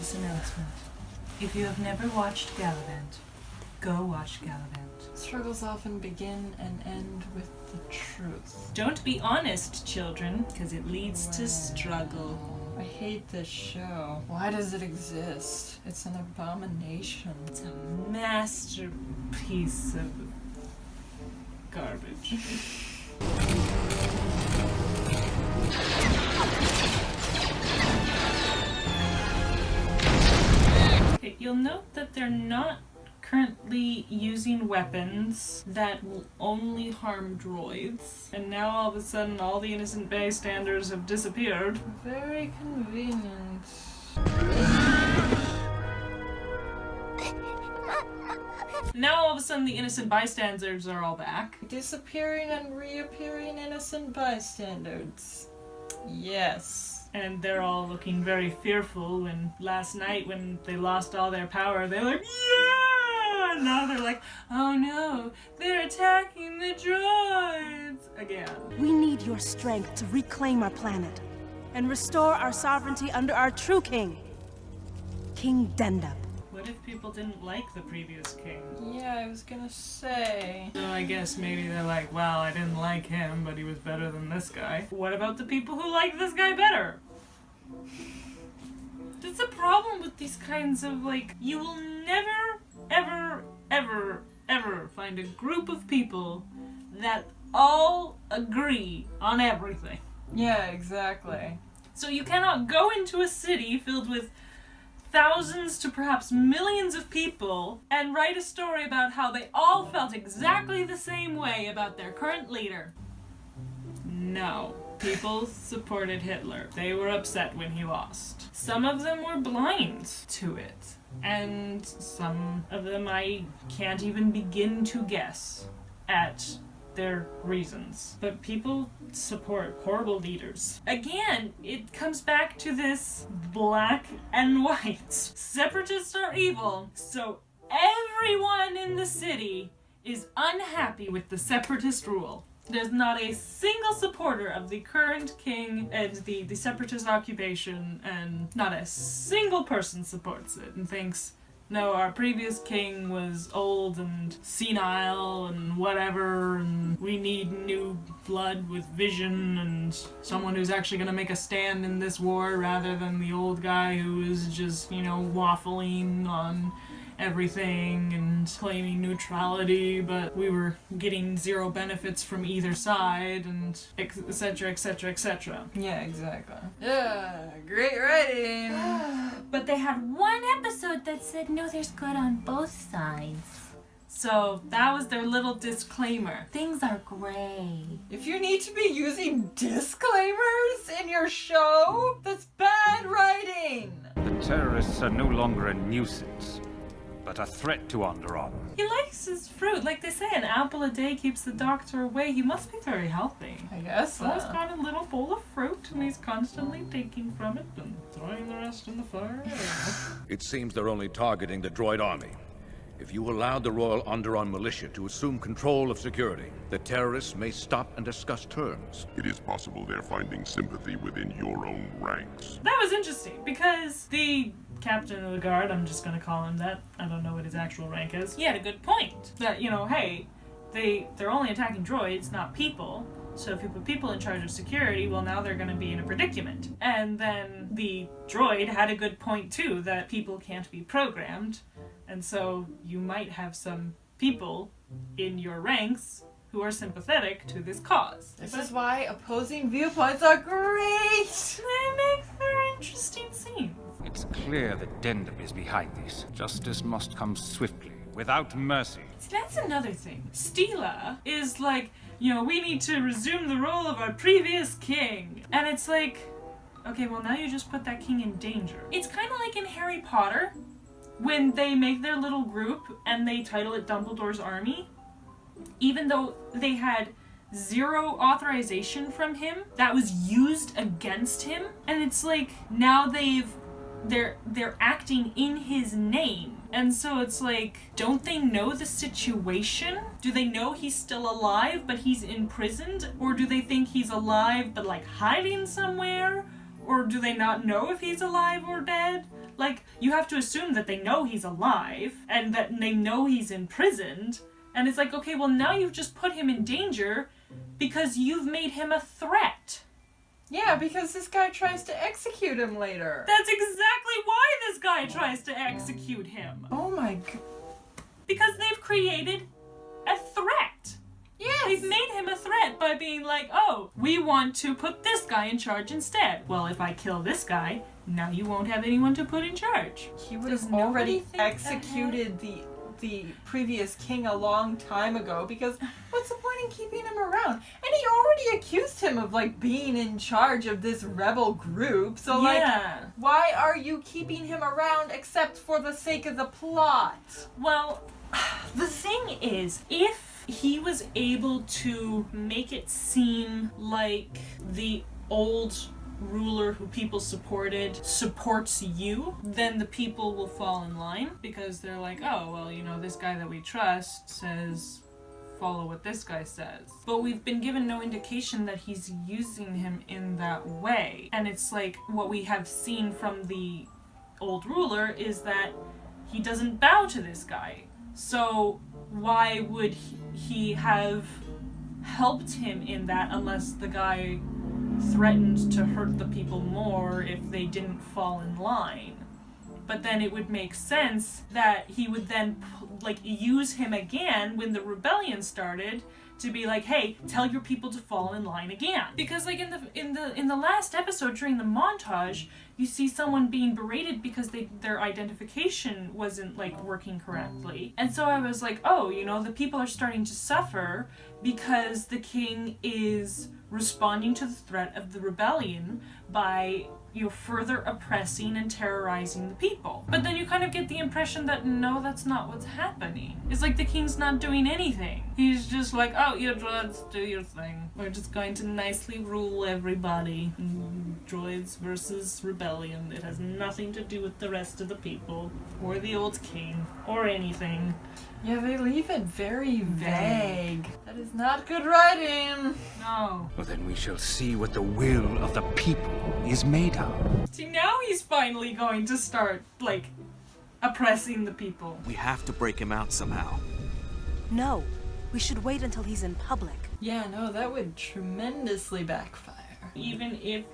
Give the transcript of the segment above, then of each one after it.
this announcement. If you have never watched Gallivant, go watch Gallivant. Struggles often begin and end with the truth. Don't be honest, children, because it leads to struggle. I hate this show. Why does it exist? It's an abomination. It's a masterpiece of garbage. Okay, you'll note that they're not currently using weapons that will only harm droids. And now all of a sudden all the innocent bystanders have disappeared. Very convenient. Now all of a sudden the innocent bystanders are all back. Disappearing and reappearing innocent bystanders. Yes. And they're all looking very fearful when last night when they lost all their power, they're like, yeah! And now they're like, oh no, they're attacking the droids again. We need your strength to reclaim our planet and restore our sovereignty under our true king, King Dendab. What if people didn't like the previous king? Yeah, I was gonna say. So I guess maybe they're like, well, I didn't like him, but he was better than this guy. What about the people who like this guy better? That's a problem with these kinds of, like, you will never, ever, ever, ever find a group of people that all agree on everything. Yeah, exactly. So you cannot go into a city filled with thousands to perhaps millions of people and write a story about how they all felt exactly the same way about their current leader. No. People supported Hitler. They were upset when he lost. Some of them were blind to it. And some of them I can't even begin to guess at their reasons. But people support horrible leaders. Again, it comes back to this black and white. Separatists are evil, so everyone in the city is unhappy with the separatist rule. There's not a single supporter of the current king and the separatist occupation, and not a single person supports it and thinks, no, our previous king was old and senile and whatever, and we need new blood with vision and someone who's actually going to make a stand in this war rather than the old guy who is just, waffling on everything and claiming neutrality, but we were getting zero benefits from either side, and etc, etc, etc. Yeah, exactly. Yeah, great writing. But they had one episode that said, no, there's good on both sides. So that was their little disclaimer. Things are gray. If you need to be using disclaimers in your show, that's bad writing. The terrorists are no longer a nuisance, but a threat to Onderon. He likes his fruit. Like they say, an apple a day keeps the doctor away. He must be very healthy. I guess so. He's got a little bowl of fruit, and he's constantly taking from it and throwing the rest in the fire. It seems they're only targeting the droid army. If you allowed the Royal Onderon militia to assume control of security, the terrorists may stop and discuss terms. It is possible they're finding sympathy within your own ranks. That was interesting, because the captain of the guard, I'm just gonna call him that, I don't know what his actual rank is, he had a good point. That, hey, they're only attacking droids, not people. So if you put people in charge of security, well, now they're gonna be in a predicament. And then the droid had a good point too, that people can't be programmed. And so you might have some people in your ranks who are sympathetic to this cause. This is why opposing viewpoints are great! They make for interesting scenes. It's clear that Dendab is behind this. Justice must come swiftly, without mercy. See, that's another thing. Stila is like, we need to resume the role of our previous king. And it's like, okay, well now you just put that king in danger. It's kind of like in Harry Potter, when they make their little group and they title it Dumbledore's Army, even though they had zero authorization from him, that was used against him. And it's like, now they're acting in his name. And so it's like, don't they know the situation? Do they know he's still alive but he's imprisoned? Or do they think he's alive but like hiding somewhere? Or do they not know if he's alive or dead? Like, you have to assume that they know he's alive, and that they know he's imprisoned, and it's like, okay, well now you've just put him in danger because you've made him a threat. Yeah, because this guy tries to execute him later. That's exactly why this guy tries to execute him. Oh my god. Because they've created a threat. Yes! They've made him a threat by being like, oh, we want to put this guy in charge instead. Well, if I kill this guy, now you won't have anyone to put in charge. He would Does have nobody already think executed the previous king a long time ago, because what's the point in keeping him around? And he already accused him of, like, being in charge of this rebel group, so, Yeah. like, why are you keeping him around except for the sake of the plot? Well, the thing is, if he was able to make it seem like the old ruler who people supported supports you, then the people will fall in line, because they're like, oh, well, you know, this guy that we trust says follow what this guy says. But we've been given no indication that he's using him in that way. And it's like, what we have seen from the old ruler is that he doesn't bow to this guy. So why would he have helped him in that unless the guy threatened to hurt the people more if they didn't fall in line? But then it would make sense that he would then like use him again when the rebellion started to be like, hey, tell your people to fall in line again. Because like in the last episode during the montage, you see someone being berated because their identification wasn't like working correctly. And so I was like, oh, you know, the people are starting to suffer because the king is responding to the threat of the rebellion by, you know, further oppressing and terrorizing the people. But then you kind of get the impression that no, that's not what's happening. It's like the king's not doing anything. He's just like, oh, you droids, do your thing. We're just going to nicely rule everybody. Droids versus rebellion. It has nothing to do with the rest of the people, or the old king, or anything. Yeah, they leave it very vague. That is not good writing. No. Well, then we shall see what the will of the people is made of. See, now he's finally going to start, like, oppressing the people. We have to break him out somehow. No, we should wait until he's in public. Yeah, no, that would tremendously backfire. Even if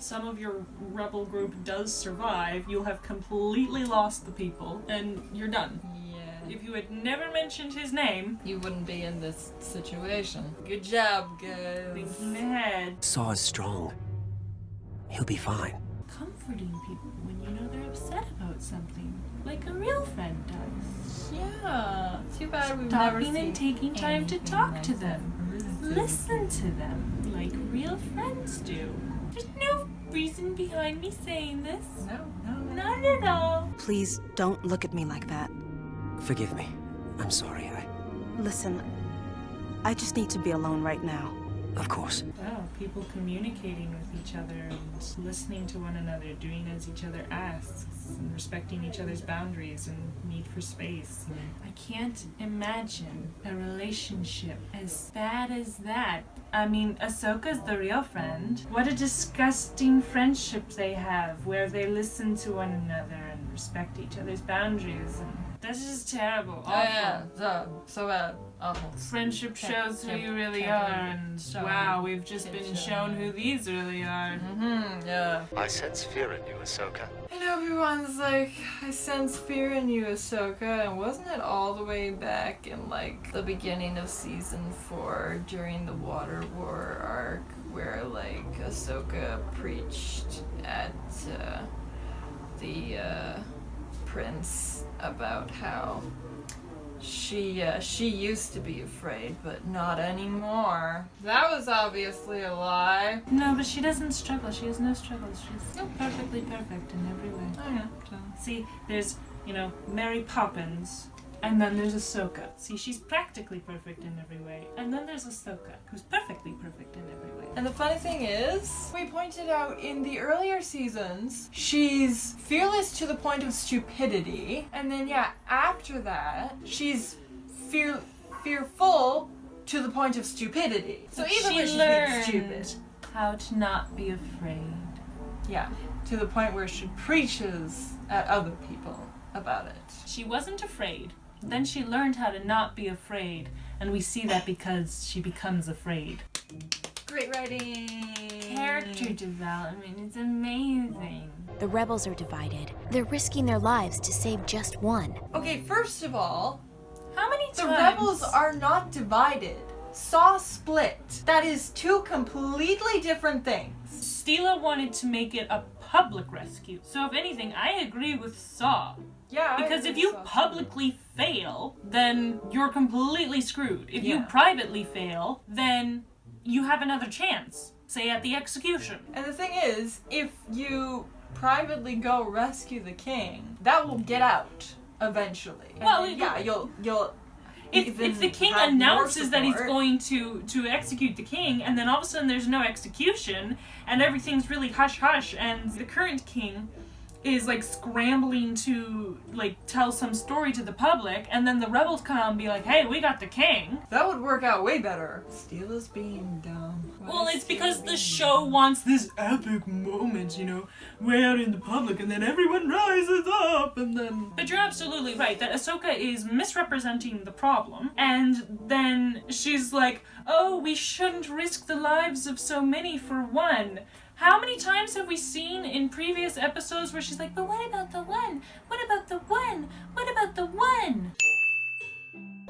some of your rebel group does survive, you'll have completely lost the people, and you're done. Yeah. If you had never mentioned his name, You wouldn't be in this situation. Good job, guys. thinking ahead, Saw is strong. He'll be fine. comforting people when you know they're upset about something, like a real friend does. Yeah. Too bad we've never Stopping seen and taking time to anything talk like to that. them. Listen to them, like real friends do. There's no reason behind me saying this. No. None at all. Please don't look at me like that. Forgive me. I'm sorry. Listen, I just need to be alone right now. Of course. Wow, people communicating with each other and listening to one another, doing as each other asks, and respecting each other's boundaries and need for space. I can't imagine a relationship as bad as that. I mean, Ahsoka's the real friend. What a disgusting friendship they have, where they listen to one another and respect each other's boundaries. And that's just terrible. Awful. Oh, yeah. So bad. Awful. Friendship shows who you really can't are, believe it. and Shown. wow, we've just been It's shown shown. who these really are. Yeah. I sense fear in you, Ahsoka. And Obi-Wan's like, I sense fear in you, Ahsoka. And wasn't it all the way back in, like, the beginning of season 4 during the Water War arc where, like, Ahsoka preached at the prince about how she used to be afraid, but not anymore. That was obviously a lie. No, but she doesn't struggle. She has no struggles. She's so perfectly perfect in every way. Oh yeah. So. See, there's, you know, Mary Poppins, and then there's Ahsoka. See, she's practically perfect in every way. And then there's Ahsoka, who's perfectly perfect in every way. And the funny thing is, we pointed out in the earlier seasons, she's fearless to the point of stupidity. And then, yeah, after that, she's fearful to the point of stupidity. So either way, she's being stupid. How to not be afraid. Yeah, to the point where she preaches at other people about it. She wasn't afraid. Then she learned how to not be afraid, and we see that because she becomes afraid. Great writing! Character development is amazing. The rebels are divided. They're risking their lives to save just one. Okay, first of all, How many the times? rebels are not divided. Saw split. That is two completely different things. Stila wanted to make it a public rescue. So if anything, I agree with Saw. Yeah, Because if you publicly fail, then you're completely screwed. If you Yeah. privately fail, then you have another chance. Say at the execution. And the thing is, if you privately go rescue the king, that will get out eventually. And Well, then, yeah, you'll. If even the king have more announces that he's support. going to execute the king, and then all of a sudden there's no execution, and everything's really hush-hush, and the current king is like scrambling to like tell some story to the public, and then the rebels come and be like, hey, we got the king. That would work out way better. Steela's being dumb. Why Well, is it's Steela because the being show wants this epic moment, you know, way out in the public, and then everyone rises up, and then... But you're absolutely right, that Ahsoka is misrepresenting the problem, and then she's like, oh, we shouldn't risk the lives of so many for one. How many times have we seen in previous episodes where she's like, but what about the one? What about the one? What about the one?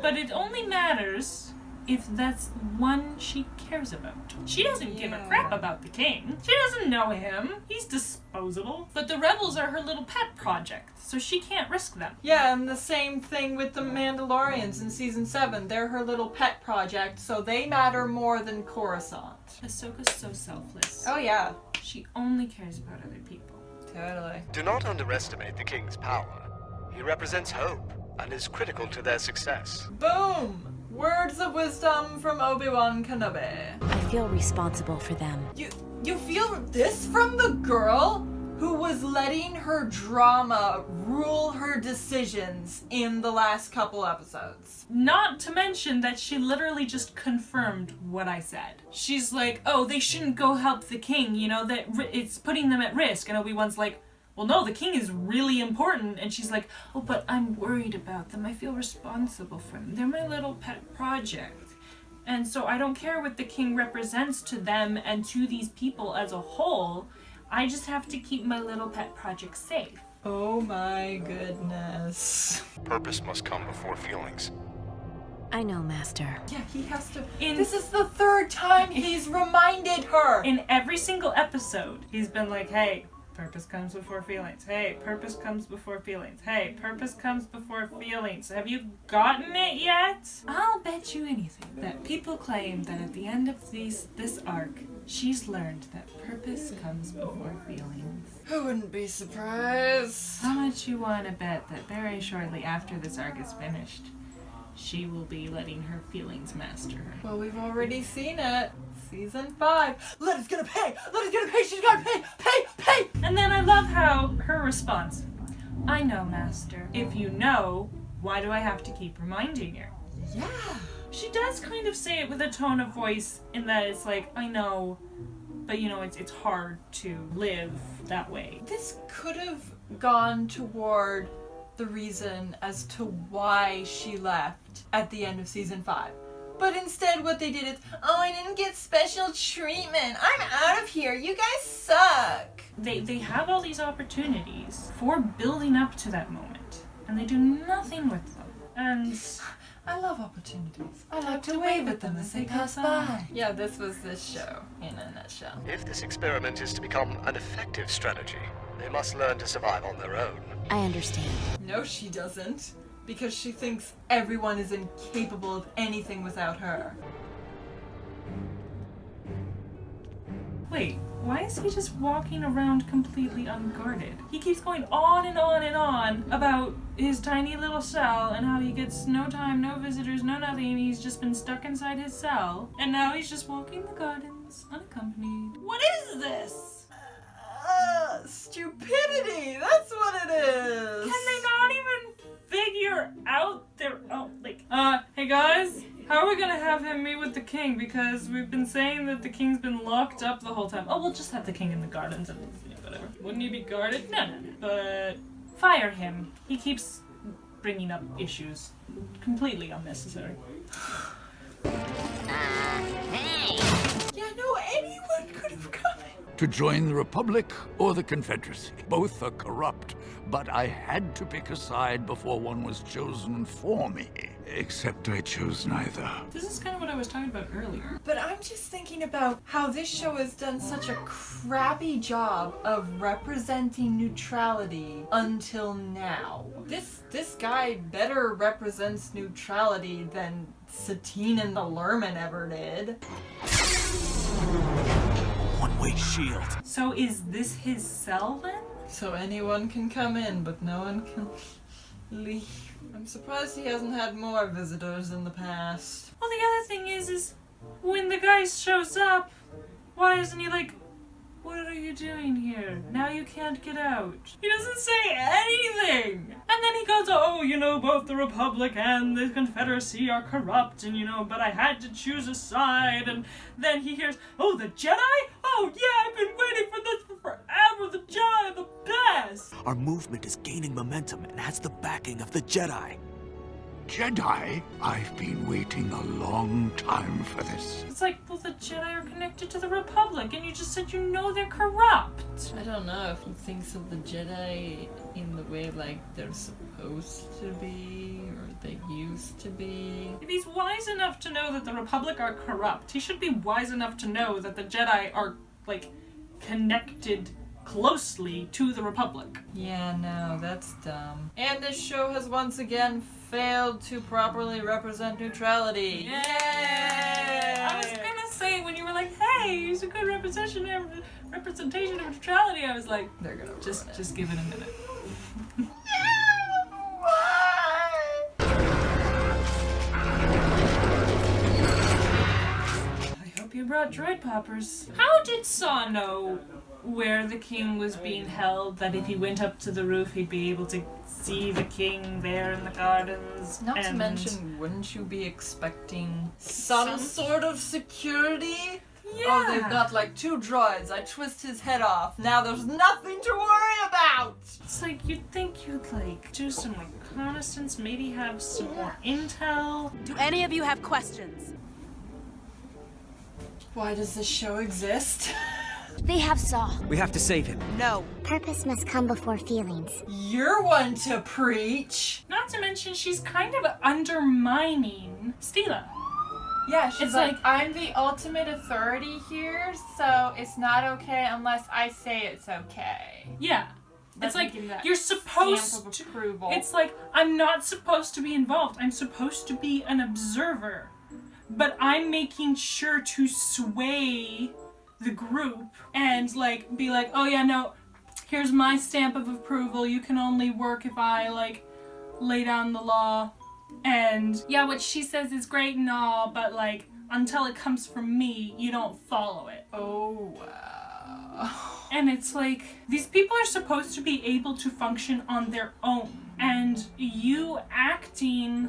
But it only matters if that's one she cares about. She doesn't give a crap about the king. She doesn't know him. He's disposable. But the rebels are her little pet project, so she can't risk them. Yeah, and the same thing with the Mandalorians in season 7. They're her little pet project, so they matter more than Coruscant. Ahsoka's so selfless. Oh yeah, She only cares about other people. totally. Do not underestimate the king's power. He represents hope and is critical to their success. Boom! Words of wisdom from Obi-Wan Kenobi. I feel responsible for them. You feel this from the girl who was letting her drama rule her decisions in the last couple episodes. Not to mention that she literally just confirmed what I said. She's like, oh, they shouldn't go help the king, you know, that it's putting them at risk. And Obi-Wan's like, well, no, the king is really important. And she's like, oh, but I'm worried about them. I feel responsible for them. They're my little pet project. And so I don't care what the king represents to them and to these people as a whole. I just have to keep my little pet project safe. Oh my goodness. Purpose must come before feelings. I know, Master. Yeah, he has to. In- This is the third time he's reminded her. In every single episode, he's been like, hey, purpose comes before feelings. Hey, purpose comes before feelings. Hey, purpose comes before feelings. Have you gotten it yet? I'll bet you anything that people claim that at the end of this arc, she's learned that purpose comes before feelings. I wouldn't be surprised. How much you want to bet that very shortly after this arc is finished, she will be letting her feelings master her? Well, we've already seen it. Season 5. Let us get a pay! Let us get a pay! She's got to pay! Pay! Pay! And then I love how her response, I know, Master. If you know, why do I have to keep reminding you? Yeah. She does kind of say it with a tone of voice in that it's like, I know, but you know, it's hard to live that way. This could have gone toward the reason as to why she left at the end of season 5. But instead what they did is, oh, I didn't get special treatment. I'm out of here. You guys suck. They have all these opportunities for building up to that moment, and they do nothing with them. And I love opportunities. I like to wave at them as they pass by. Yeah, this was this show in a nutshell. If this experiment is to become an effective strategy, they must learn to survive on their own. I understand. No, she doesn't. Because she thinks everyone is incapable of anything without her. wait, why is he just walking around completely unguarded? He keeps going on and on and on about his tiny little cell and how he gets no time, no visitors, no nothing. He's just been stuck inside his cell. And now he's just walking the gardens unaccompanied. What is this? Stupidity! That's what it is! Can they not even figure out their own, hey guys, how are we gonna have him meet with the king? Because we've been saying that the king's been locked up the whole time. Oh, we'll just have the king in the gardens and whatever. Wouldn't he be guarded? No. But fire him. He keeps bringing up issues. Completely unnecessary. Yeah, no, anyone could have come in. To join the Republic or the Confederacy. Both are corrupt, but I had to pick a side before one was chosen for me. Except I chose neither. This is kind of what I was talking about earlier. But I'm just thinking about how this show has done such a crappy job of representing neutrality until now. This guy better represents neutrality than Satine and the Lerman ever did. One-way shield. So is this his cell then? So anyone can come in, but no one can leave. I'm surprised he hasn't had more visitors in the past. Well, the other thing is when the guy shows up, why isn't he like, what are you doing here? Now you can't get out. He doesn't say anything! And then he goes, oh, both the Republic and the Confederacy are corrupt, and but I had to choose a side, and then he hears, oh, the Jedi? Oh, yeah, I've been waiting for this for forever! The Jedi are the best! Our movement is gaining momentum and has the backing of the Jedi. Jedi? I've been waiting a long time for this. It's like, well, the Jedi are connected to the Republic, and you just said they're corrupt. I don't know if he thinks of the Jedi in the way like they're supposed to be, or they used to be. If he's wise enough to know that the Republic are corrupt, he should be wise enough to know that the Jedi are, connected closely to the Republic. Yeah, no, that's dumb. And this show has once again failed to properly represent neutrality. Yay! I was gonna say, when you were like, hey, he's a good representation of neutrality, I was like, they're gonna just give it a minute. I hope you brought droid poppers. How did Saw know where the king was being held, that if he went up to the roof he'd be able to see the king there in the gardens? Not to mention, wouldn't you be expecting some sort of security? Yeah. Oh, they've got 2 droids. I twist his head off. Now there's nothing to worry about! It's like, you'd think you'd do some reconnaissance, maybe have some more intel. Do any of you have questions? Why does this show exist? They have Saw. We have to save him. No. Purpose must come before feelings. You're one to preach! Not to mention, she's kind of undermining Stila. Yeah, she's It's like, I'm the ultimate authority here, so it's not okay unless I say it's okay. Yeah. It's like, you're supposed to... approval. It's like, I'm not supposed to be involved. I'm supposed to be an observer. But I'm making sure to sway the group and be like, oh yeah, no, here's my stamp of approval. You can only work if I lay down the law. And yeah, what she says is great and all, but until it comes from me, you don't follow it. Oh, wow. And it's like, these people are supposed to be able to function on their own. And you acting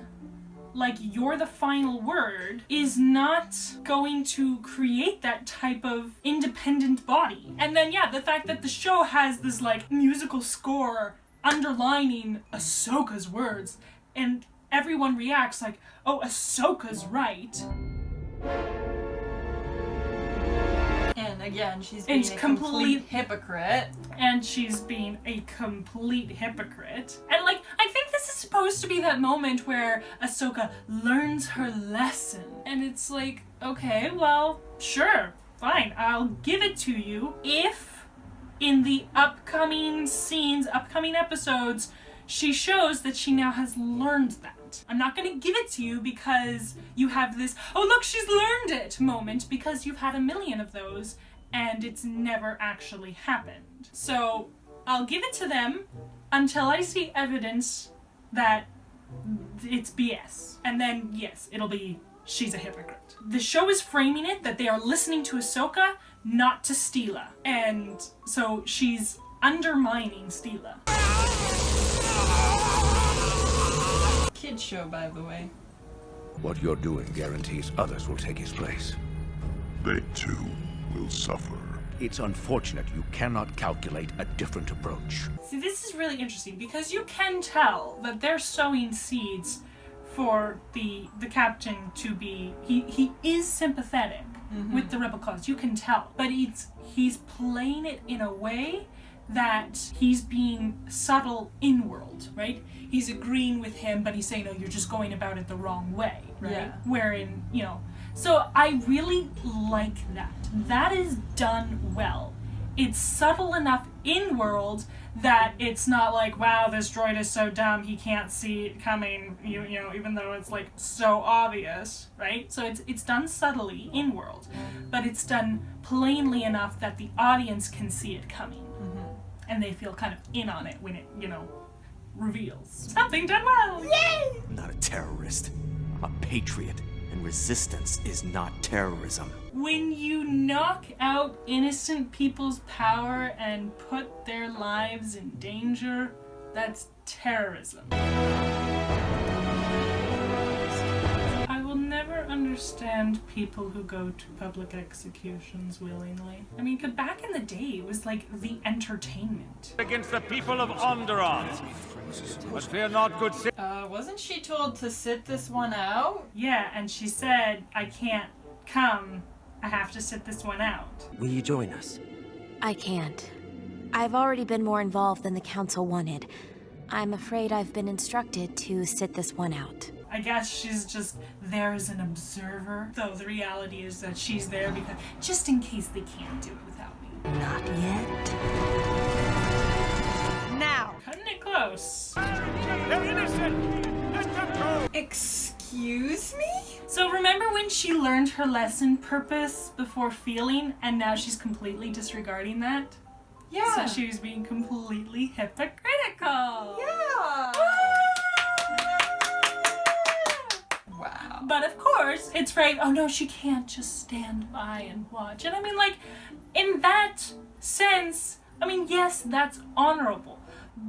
like you're the final word is not going to create that type of independent body. And then yeah, the fact that the show has this musical score underlining Ahsoka's words, and everyone reacts like, oh, Ahsoka's right. And again, she's being a complete hypocrite. And she's being a complete hypocrite. And I think this is supposed to be that moment where Ahsoka learns her lesson. And it's like, okay, well, sure, fine, I'll give it to you if in the upcoming scenes, upcoming episodes, she shows that she now has learned that. I'm not gonna give it to you because you have this, oh look, she's learned it moment, because you've had a million of those and it's never actually happened. So I'll give it to them until I see evidence that it's BS. And then yes, it'll be, she's a hypocrite. The show is framing it that they are listening to Ahsoka, not to Stila. And so she's undermining Stila. Kid show, by the way. What you're doing guarantees others will take his place. They too will suffer. It's unfortunate you cannot calculate a different approach. See, this is really interesting because you can tell that they're sowing seeds for the captain to be... He is sympathetic with the rebel cause. You can tell. But he's playing it in a way that he's being subtle in-world, right? He's agreeing with him, but he's saying, no, you're just going about it the wrong way, right? Yeah. Wherein, you know... So I really like that. That is done well. It's subtle enough in-world that it's not like, wow, this droid is so dumb, he can't see it coming, you know, even though it's like so obvious, right? So it's done subtly in-world, but it's done plainly enough that the audience can see it coming. And they feel kind of in on it when it, you know, reveals. Something done well! Yay! I'm not a terrorist. I'm a patriot. And resistance is not terrorism. When you knock out innocent people's power and put their lives in danger, that's terrorism. I will never understand people who go to public executions willingly. I mean, 'cause back in the day, it was like the entertainment. Against the people of Onderon. But fear not, good citizens. Wasn't she told to sit this one out? Yeah, and she said, I can't come. I have to sit this one out. Will you join us? I can't. I've already been more involved than the Council wanted. I'm afraid I've been instructed to sit this one out. I guess she's just there as an observer, though the reality is that she's there because just in case they can't do it without me. Not yet. Now! Cutting it close. They're innocent! Let them go! Excuse me? So remember when she learned her lesson, purpose before feeling, and now she's completely disregarding that? Yeah. So she was being completely hypocritical. Yeah. Wow. But of course, it's right, oh no, she can't just stand by and watch. And I mean, like, in that sense, I mean, yes, that's honorable.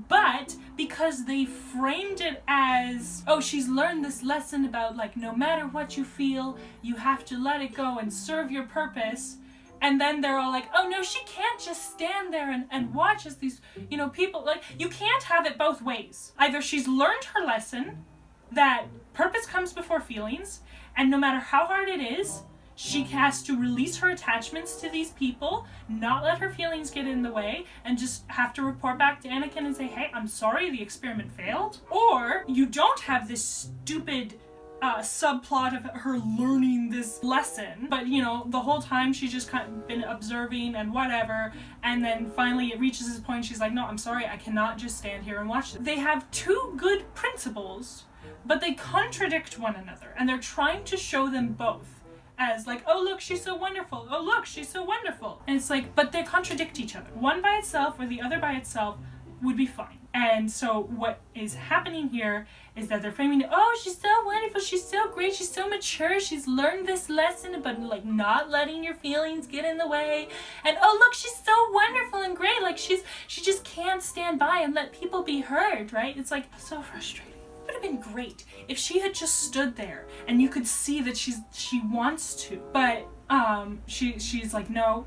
But because they framed it as, oh, she's learned this lesson about, like, no matter what you feel, you have to let it go and serve your purpose. And then they're all like, oh no, she can't just stand there and watch as these, you know, people, like, you can't have it both ways. Either she's learned her lesson, that purpose comes before feelings, and no matter how hard it is, she has to release her attachments to these people, not let her feelings get in the way, and just have to report back to Anakin and say, hey, I'm sorry, the experiment failed. Or you don't have this stupid subplot of her learning this lesson, but you know, the whole time she's just kind of been observing and whatever, and then finally it reaches this point, she's like, no, I'm sorry, I cannot just stand here and watch this. They have two good principles, but they contradict one another, and they're trying to show them both as like, oh look, she's so wonderful, oh look, she's so wonderful. And it's like, but they contradict each other. One by itself or the other by itself would be fine. And so what is happening here is that they're framing it, oh, she's so wonderful, she's so great, she's so mature, she's learned this lesson about like not letting your feelings get in the way. And oh look, she's so wonderful and great, like she just can't stand by and let people be heard, right? It's like so frustrating. It would have been great if she had just stood there and you could see that she wants to, but she's like, no,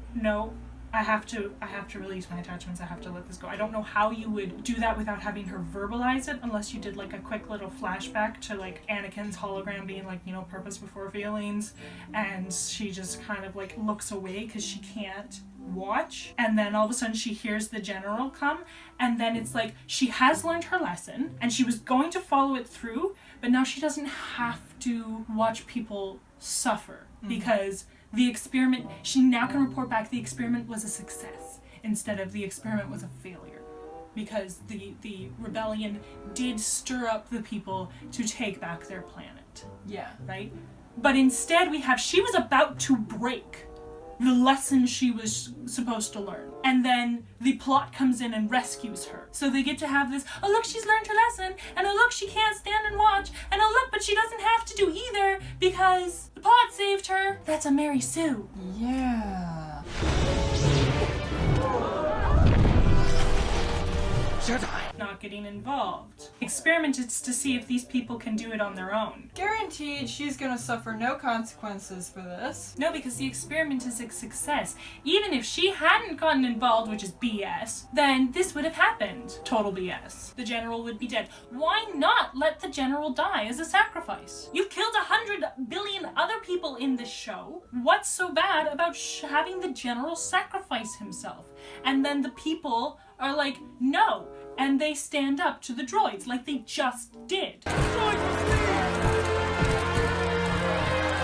I have to release my attachments, I have to let this go. I don't know how you would do that without having her verbalize it, unless you did like a quick little flashback to like Anakin's hologram being like, you know, purpose before feelings, and she just kind of like looks away because she can't watch, and then all of a sudden she hears the general come, and then it's like she has learned her lesson and she was going to follow it through, but now she doesn't have to watch people suffer because the experiment, she now can report back the experiment was a success instead of the experiment was a failure, because the rebellion did stir up the people to take back their planet. Yeah. Right? But instead we have, she was about to break the lesson she was supposed to learn. And then the plot comes in and rescues her. So they get to have this, oh look, she's learned her lesson, and oh look, she can't stand and watch, and oh look, but she doesn't have to do either because the plot saved her. That's a Mary Sue. Yeah. Jedi! not getting involved. Experiment is to see if these people can do it on their own. Guaranteed she's gonna suffer no consequences for this. No, because the experiment is a success. Even if she hadn't gotten involved, which is BS, then this would have happened. Total BS. The general would be dead. Why not let the general die as a sacrifice? You've killed 100 billion other people in this show. What's so bad about having the general sacrifice himself? And then the people are like, no, and they stand up to the droids like they just did.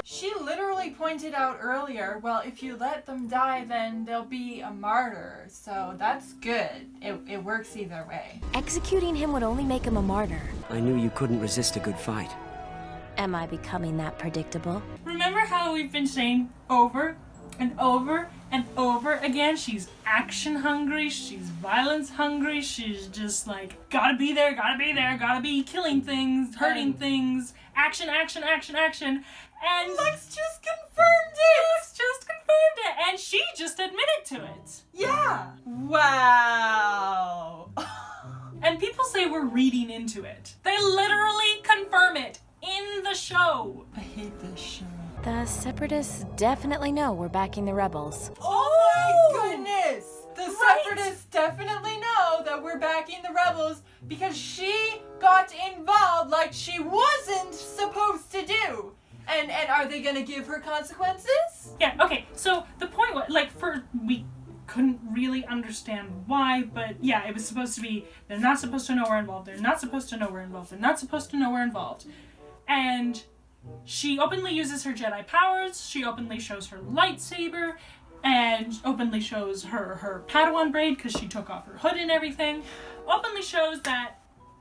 She literally pointed out earlier, well, if you let them die, then they'll be a martyr. So that's good. It works either way. Executing him would only make him a martyr. I knew you couldn't resist a good fight. Am I becoming that predictable? Remember how we've been saying over and over and over again, she's action hungry, she's violence hungry, she's just like, gotta be there, gotta be killing things, hurting things, action, action, action, action. And Lex just confirmed it! And she just admitted to it. Yeah! Wow! And people say we're reading into it. They literally confirm it in the show. I hate this show. The Separatists definitely know we're backing the rebels. Oh my goodness! The Separatists definitely know that we're backing the rebels because she got involved like she wasn't supposed to do. And are they gonna give her consequences? Yeah, okay, so the point was, like, we couldn't really understand why, but yeah, it was supposed to be, they're not supposed to know we're involved, they're not supposed to know we're involved, they're not supposed to know we're involved. And she openly uses her Jedi powers, she openly shows her lightsaber, and openly shows her Padawan braid because she took off her hood and everything. Openly shows that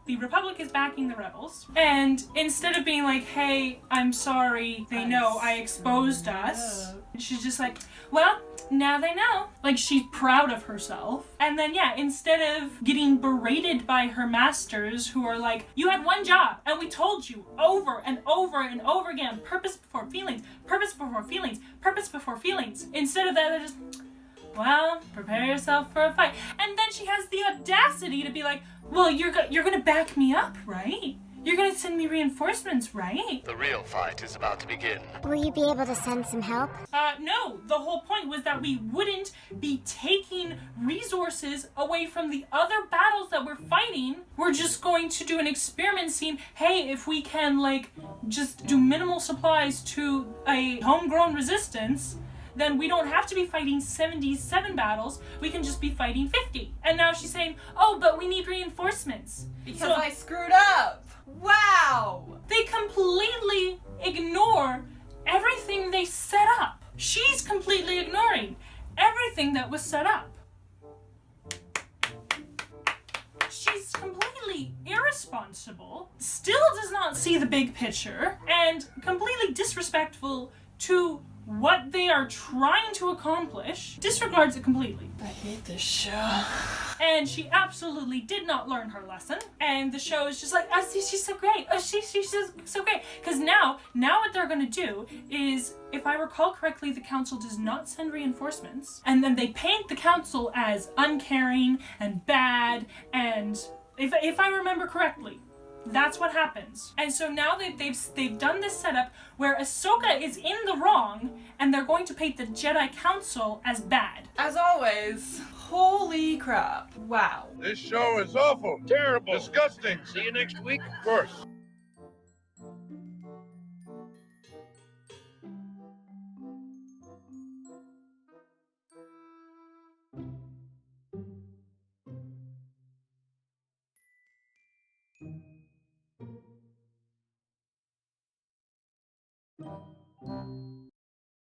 the Republic is backing the rebels. And instead of being like, hey, I'm sorry, they know I exposed us, she's just like, well, now they know. Like, she's proud of herself. And then, yeah, instead of getting berated by her masters who are like, you had one job, and we told you over and over and over again, purpose before feelings, purpose before feelings, purpose before feelings. Instead of that, they're just, well, prepare yourself for a fight. And then she has the audacity to be like, well, you're gonna back me up, right? You're gonna send me reinforcements, right? The real fight is about to begin. Will you be able to send some help? No. The whole point was that we wouldn't be taking resources away from the other battles that we're fighting. We're just going to do an experiment scene. Hey, if we can, like, just do minimal supplies to a homegrown resistance, then we don't have to be fighting 77 battles. We can just be fighting 50. And now she's saying, oh, but we need reinforcements. Because I screwed up. Wow. They completely ignore everything they set up. She's completely ignoring everything that was set up. She's completely irresponsible, still does not see the big picture, and completely disrespectful to what they are trying to accomplish, disregards it completely. I hate this show. And she absolutely did not learn her lesson. And the show is just like, oh, see, she's so great. Oh, she's so great. Because now what they're going to do is, if I recall correctly, the council does not send reinforcements. And then they paint the council as uncaring and bad. And if I remember correctly, that's what happens. And so now they've done this setup where Ahsoka is in the wrong, and they're going to paint the Jedi Council as bad. As always, holy crap. Wow. This show is awful, terrible, disgusting. See you next week, of course. Thank you.